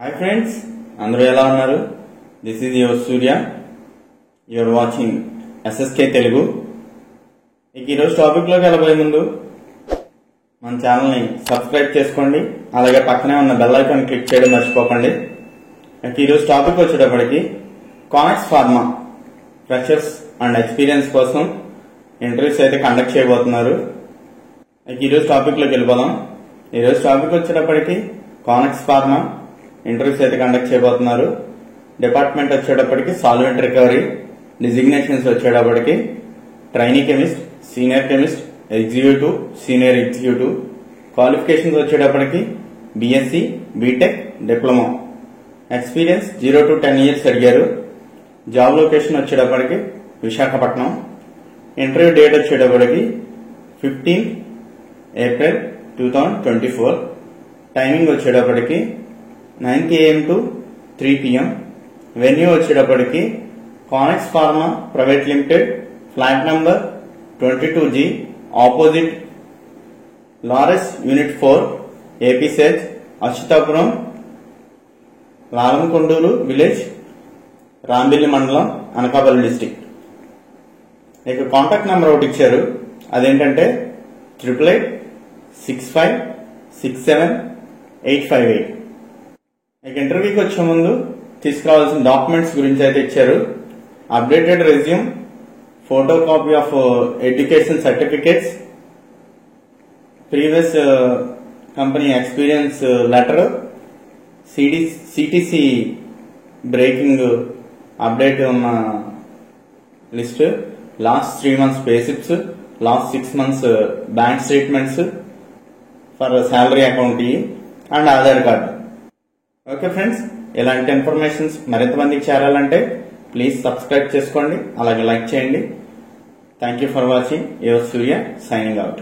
Hi friends, అందరూ ఎలా ఉన్నారు? This is your Surya. You are watching SSK Telugu. ఈ రోజు టాపిక్ లోకి వెళ్ళబోయే ముందు మన ఛానల్ ని సబ్స్క్రైబ్ చేసుకోండి. అలాగే పక్కనే ఉన్న బెల్ ఐకాన్ క్లిక్ చేయడం మర్చిపోకండి. ఈ రోజు టాపిక్ వచ్చేటప్పటికి Conex pharma freshers and experience కోసం ఇంటర్వ్యూస్ అయితే కండక్ట్ చేయబోతున్నారు. ఈ రోజు టాపిక్ లోకి వెళ్ళిపోదాం. ఈ రోజు టాపిక్ వచ్చేటప్పటికి కానెక్స్ ఫార్మా ఇంటర్వ్యూస్ అయితే కండక్ట్ చేయబోతున్నారు. డిపార్ట్మెంట్ వచ్చేటప్పటికి సాల్వెంట్ రికవరీ, డిజిగ్నేషన్స్ వచ్చేటప్పటికి trainee chemist, senior chemist, executive, senior executive. Qualifications వచ్చేటప్పటికి BSc, BTech, diploma. Experience 0 to 10 years అడిగారు. జాబ్ లొకేషన్ వచ్చేటప్పటికి విశాఖపట్నం. ఇంటర్వ్యూ డేట్ వచ్చేటప్పటికి 15 April 2024. టైమింగ్ వచ్చేటప్పటికి 9 AM to 3 PM. వెన్యూ వచ్చేటప్పటికి Conex Pharma private limited, flat number 22G, opposite Laurus unit 4, AP SEZ, Achyutapuram, Lalamkonduru village, Rambilli మండలం, Anakapalli district. ఇక contact number ఒకటి ఇచ్చారు, అదేంటంటే 8886567858. ఇక ఇంటర్వ్యూకి వచ్చే ముందు తీసుకురావాల్సిన డాక్యుమెంట్స్ గురించి అయితే ఇచ్చారు. Updated resume, photo copy of education certificates, previous company experience letter, CTC breaking update ఉన్న లిస్ట్, లాస్ట్ 3 months పే స్లిప్స్, last 6 months bank statements for salary account and Aadhaar card. Okay friends, ఇలాంటి ఇన్ఫర్మేషన్స్ మరింత మందికి చేరాలంటే ప్లీజ్ సబ్స్క్రైబ్ చేసుకోండి, అలాగే like చేయండి. Thank you for watching. Your Surya signing out.